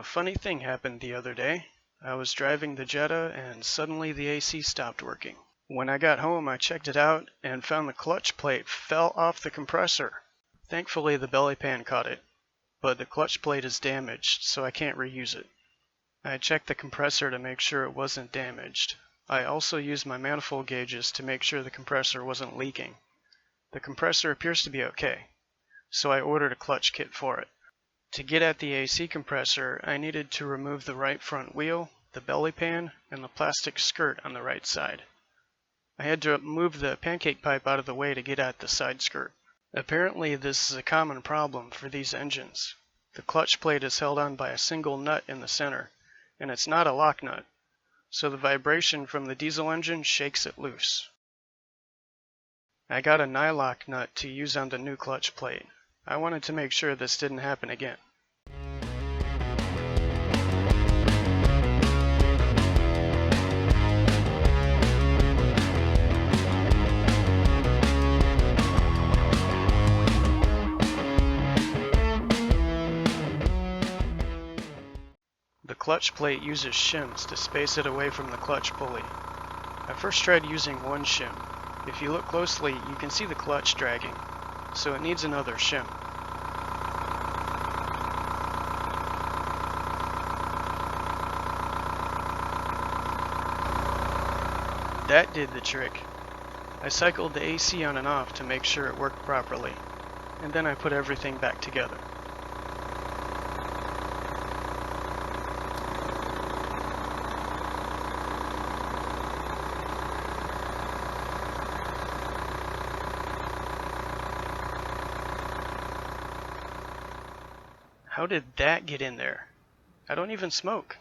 funny thing happened the other day. I was driving the Jetta and suddenly the AC stopped working. When I got home, I checked it out and found the clutch plate fell off the compressor. Thankfully, the belly pan caught it, but the clutch plate is damaged, so I can't reuse it. I checked the compressor to make sure it wasn't damaged. I also used my manifold gauges to make sure the compressor wasn't leaking. The compressor appears to be okay, so I ordered a clutch kit for it. To get at the AC compressor, I needed to remove the right front wheel, the belly pan, and the plastic skirt on the right side. I had to move the pancake pipe out of the way to get at the side skirt. Apparently, this is a common problem for these engines. The clutch plate is held on by a single nut in the center, and it's not a lock nut, so the vibration from the diesel engine shakes it loose. I got a nylock nut to use on the new clutch plate. I wanted to make sure this didn't happen again. The clutch plate uses shims to space it away from the clutch pulley. I first tried using one shim. If you look closely, you can see the clutch dragging, so it needs another shim. That did the trick. I cycled the AC on and off to make sure it worked properly, and then I put everything back together. How did that get in there? I don't even smoke.